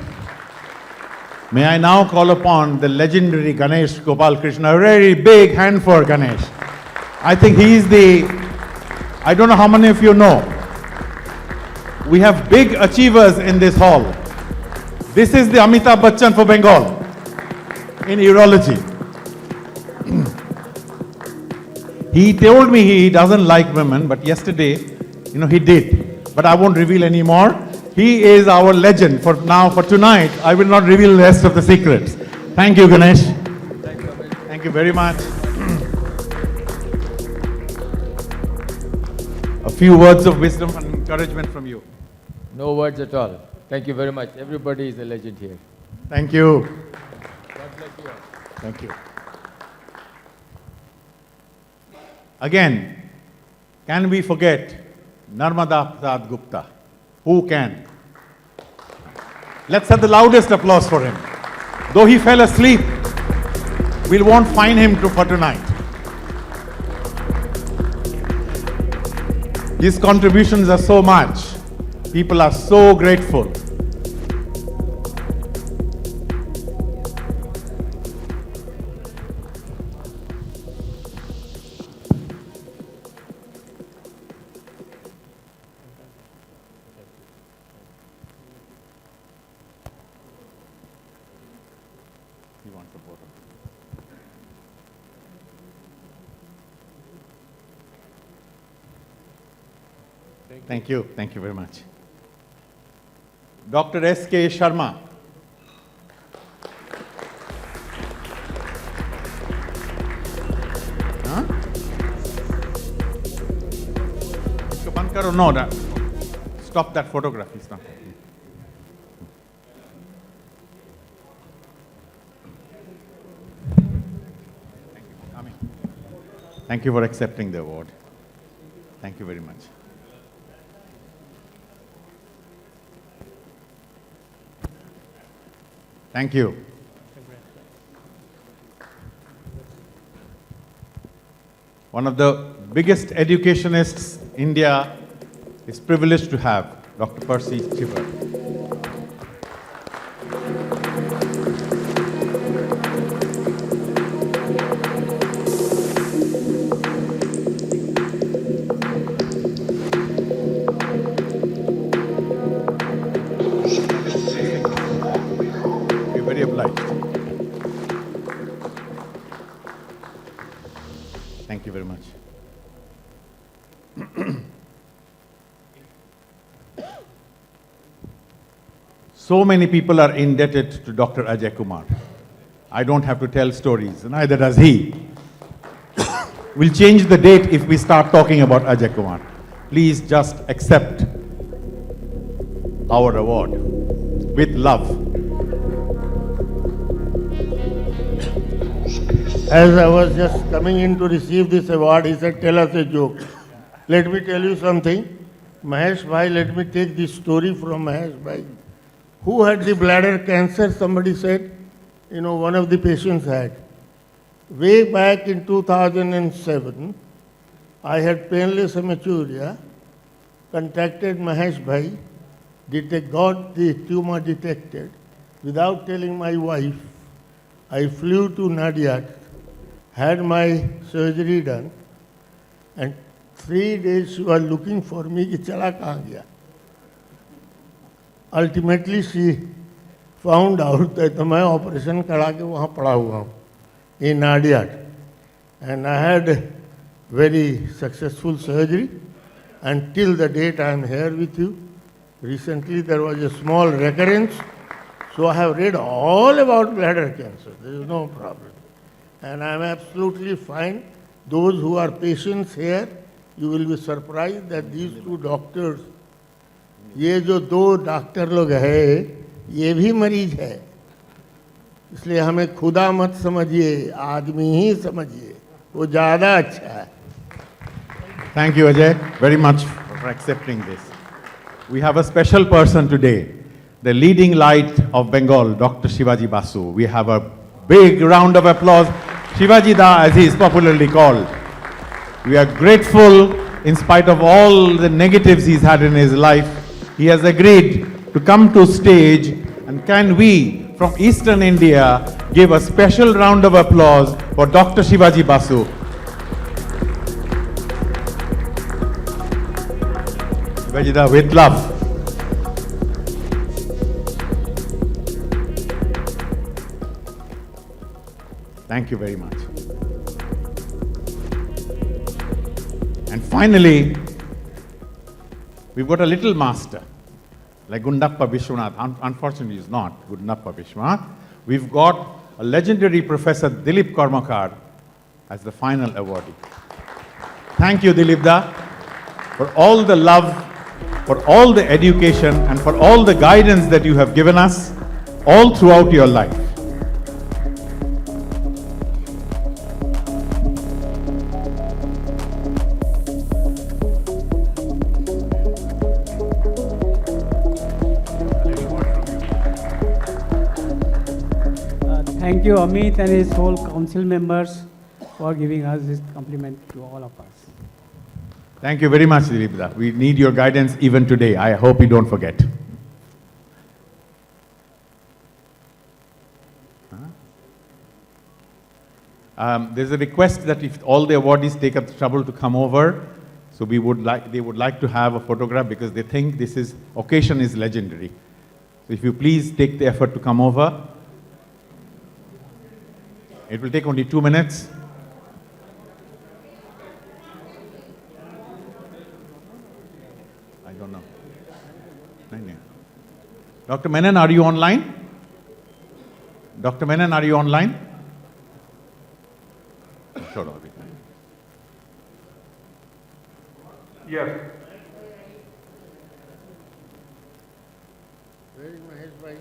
Speaker 1: May I now call upon the legendary Ganesh Gopal Krishna. A very big hand for Ganesh. I think he is the, I don't know how many of you know, we have big achievers in this hall. This is the Amitabh Bachchan for Bengal in urology. He told me he doesn't like women, but yesterday, he did. But I won't reveal any more. He is our legend for now, for tonight. I will not reveal the rest of the secrets. Thank you, Ganesh. Thank you very much. A few words of wisdom and encouragement from you.
Speaker 11: No words at all. Thank you very much. Everybody is a legend here.
Speaker 1: Thank you.
Speaker 11: God bless you all.
Speaker 1: Thank you. Again, can we forget Narmada Prasad Gupta? Who can? Let's have the loudest applause for him. Though he fell asleep, we won't fine him for tonight. His contributions are so much. People are so grateful. Thank you. Thank you very much. Dr. S.K. Sharma. Huh? Isko band karo. No, stop that photograph. It's not. Thank you for accepting the award. Thank you very much. Thank you. One of the biggest educationists India is privileged to have, Dr. Percy Chiver. We're very obliged. Thank you very much. So many people are indebted to Dr. Ajay Kumar. I don't have to tell stories, neither does he. We'll change the date if we start talking about Ajay Kumar. Please just accept our award with love.
Speaker 8: As I was just coming in to receive this award, he said, tell us a joke. Let me tell you something. Mahesh Bhai, let me take this story from Mahesh Bhai. Who had the bladder cancer? Somebody said, one of the patients had. Way back in 2007, I had painless hematuria, contacted Mahesh Bhai, got the tumor detected. Without telling my wife, I flew to Nadiad, had my surgery done, and 3 days she was looking for me, कि चला कहाँ गया? Ultimately she found out that मैं operation करा के वहाँ पड़ा हुआ हूँ, in Nadiad. And I had very successful surgery, and till the date I am here with you. Recently there was a small recurrence, so I have read all about bladder cancer. There is no problem. And I am absolutely fine. Those who are patients here, you will be surprised that these two doctors, ये जो दो doctor लोग हैं, ये भी मरीज है. इसलिए हमें खुदा मत समझिए, आदमी ही समझिए, वो ज़्यादा अच्छा है.
Speaker 1: Thank you, Ajay, very much for accepting this. We have a special person today, the leading light of Bengal, Dr. Shivaji Basu. We have a big round of applause. Shivaji Da, as he is popularly called. We are grateful, in spite of all the negatives he's had in his life, he has agreed to come to stage, and can we, from Eastern India, give a special round of applause for Dr. Shivaji Basu. Shivaji Da, with love. Thank you very much. And finally, we've got a little master, like Gundappa Vishwanath. Unfortunately, he's not Gundappa Vishwanath. We've got a legendary Professor Dilip Karmakar as the final awardee. Thank you, Dilip Da, for all the love, for all the education, and for all the guidance that you have given us all throughout your life.
Speaker 12: Thank you, Amit, and his whole council members for giving us this compliment to all of us.
Speaker 1: Thank you very much, Dilip Da. We need your guidance even today. I hope you don't forget. There's a request that if all the awardees take up the trouble to come over, so they would like to have a photograph because they think this occasion is legendary. So if you please take the effort to come over. It will take only 2 minutes. I don't know. Dr. Menon, are you online? Dr. Menon, are you online? Sure, I'll be fine.
Speaker 2: Yes.
Speaker 8: Where is Mahesh Bhai?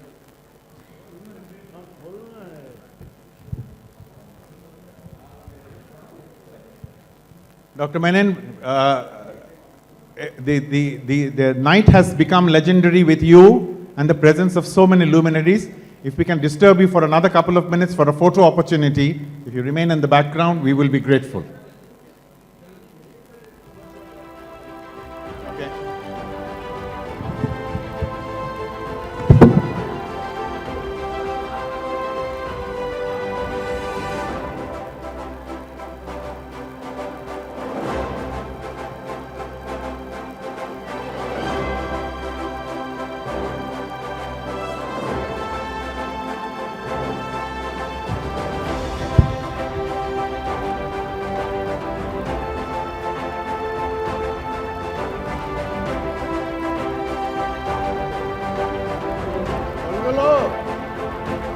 Speaker 1: Dr. Menon, the night has become legendary with you and the presence of so many luminaries. If we can disturb you for another couple of minutes for a photo opportunity, if you remain in the background, we will be grateful.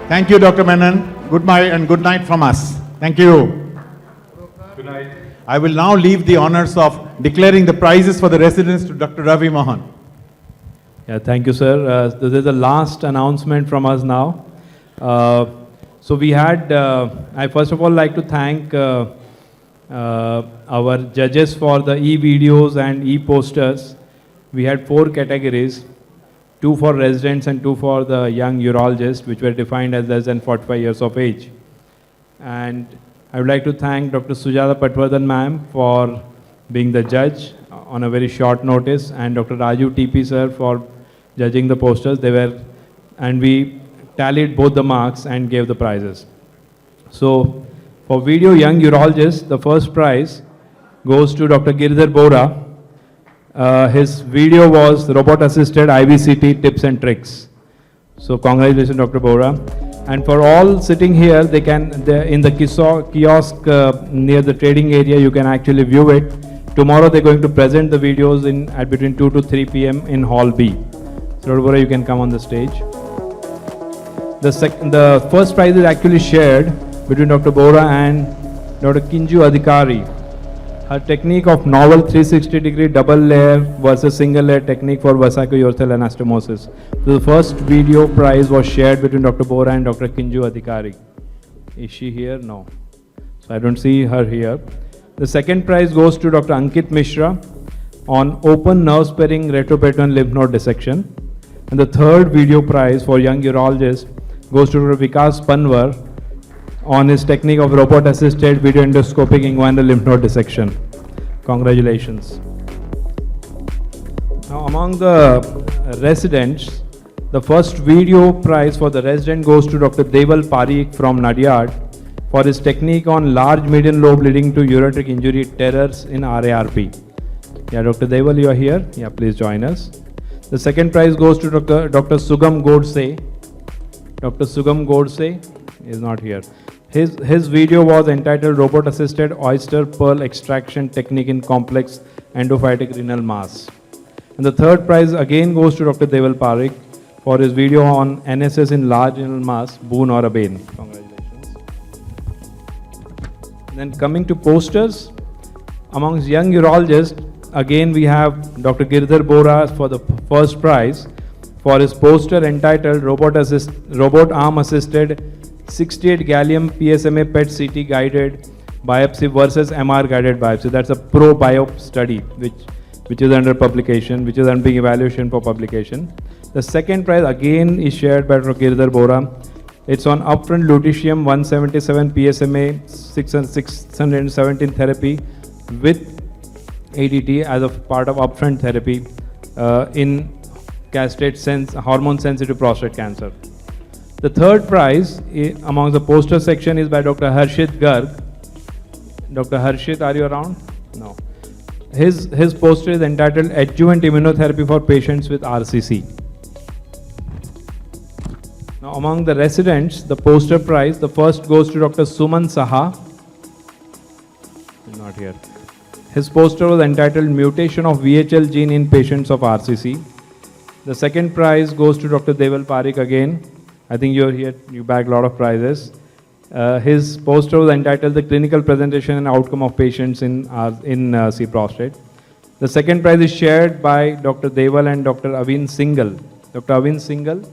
Speaker 1: Thank you, Dr. Menon. Goodbye and good night from us. Thank you.
Speaker 2: Good night.
Speaker 1: I will now leave the honors of declaring the prizes for the residents to Dr. Ravi Mohan.
Speaker 10: Yeah, thank you, sir. This is the last announcement from us now. So we had, I first of all like to thank our judges for the e-videos and e-posters. We had 4 categories, 2 for residents and 2 for the young urologists, which were defined as less than 45 years of age. And I would like to thank Dr. Sujata Patwardhan ma'am for being the judge on a very short notice, and Dr. Raju TP sir for judging the posters. And we tallied both the marks and gave the prizes. So for video young urologist, the first prize goes to Dr. Girdhar Bora. His video was robot assisted IVCT tips and tricks. So congratulations, Dr. Bora. And for all sitting here, they can, in the kiosk near the trading area, you can actually view it. Tomorrow they're going to present the videos at between 2 to 3 p.m. in Hall B. So Dr. Bora, you can come on the stage. The first prize is actually shared between Dr. Bora and Dr. Kinju Adhikari. Her technique of novel 360-degree double layer versus single layer technique for vesicourethral anastomosis. So the first video prize was shared between Dr. Bora and Dr. Kinju Adhikari. Is she here? No. So I don't see her here. The second prize goes to Dr. Ankit Mishra on open nerve sparing retroperitoneal lymph node dissection. And the third video prize for young urologist goes to Dr. Vikas Panwar on his technique of robot-assisted video endoscopic inguinal lymph node dissection. Congratulations. Now, among the residents, the first video prize for the resident goes to Dr. Deval Parikh from Nadiad for his technique on large median lobe leading to ureteric injury terrors in RARP. Yeah, Dr. Deval, you are here. Yeah, please join us. The second prize goes to Dr. Sugam Godse. Dr. Sugam Godse is not here. His video was entitled Robot Assisted Oyster Pearl Extraction Technique in Complex Endophytic Renal Mass. And the third prize again goes to Dr. Deval Parikh for his video on NSS in large renal mass, boon or a bane. Congratulations. And then coming to posters, amongst young urologists, again we have Dr. Girdhar Bora for the first prize for his poster entitled Robot Arm Assisted 68 gallium PSMA PET CT guided biopsy versus MR guided biopsy. That's a pro-biop study which is under publication, which is under evaluation for publication. The second prize again is shared by Dr. Girdhar Bora. It's on upfront lutetium 177 PSMA 617 therapy with ADT as a part of upfront therapy in castrate hormone sensitive prostate cancer. The third prize among the poster section is by Dr. Harshit Garg. Dr. Harshit, are you around? No. His poster is entitled Adjuvant Immunotherapy for Patients with RCC. Now, among the residents, the poster prize, the first goes to Dr. Suman Saha. Not here. His poster was entitled Mutation of VHL Gene in Patients of RCC. The second prize goes to Dr. Deval Parikh again. I think you're here, you bagged a lot of prizes. His poster was entitled The Clinical Presentation and Outcome of Patients in C prostate. The second prize is shared by Dr. Deval and Dr. Avin Singhal. Dr. Avin Singhal?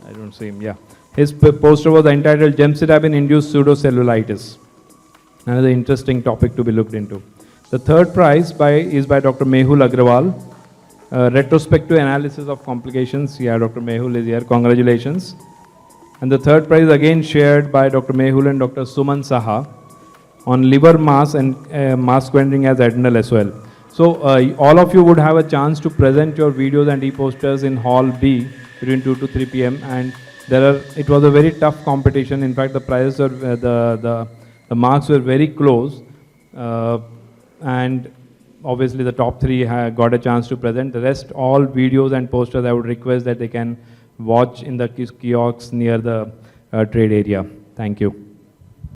Speaker 10: I don't see him, yeah. His poster was entitled Gemcitabine Induced Pseudocellulitis. Another interesting topic to be looked into. The third prize is by Dr. Mehul Agrawal, retrospective analysis of complications. Yeah, Dr. Mehul is here. Congratulations. And the third prize again shared by Dr. Mehul and Dr. Suman Saha on liver mass and mass squanting as adrenal as well. So all of you would have a chance to present your videos and e-posters in Hall B between 2 to 3 p.m. And it was a very tough competition. In fact, the prizes were, the marks were very close. And obviously the top 3 got a chance to present. The rest, all videos and posters, I would request that they can watch in the kiosks near the trade area. Thank you.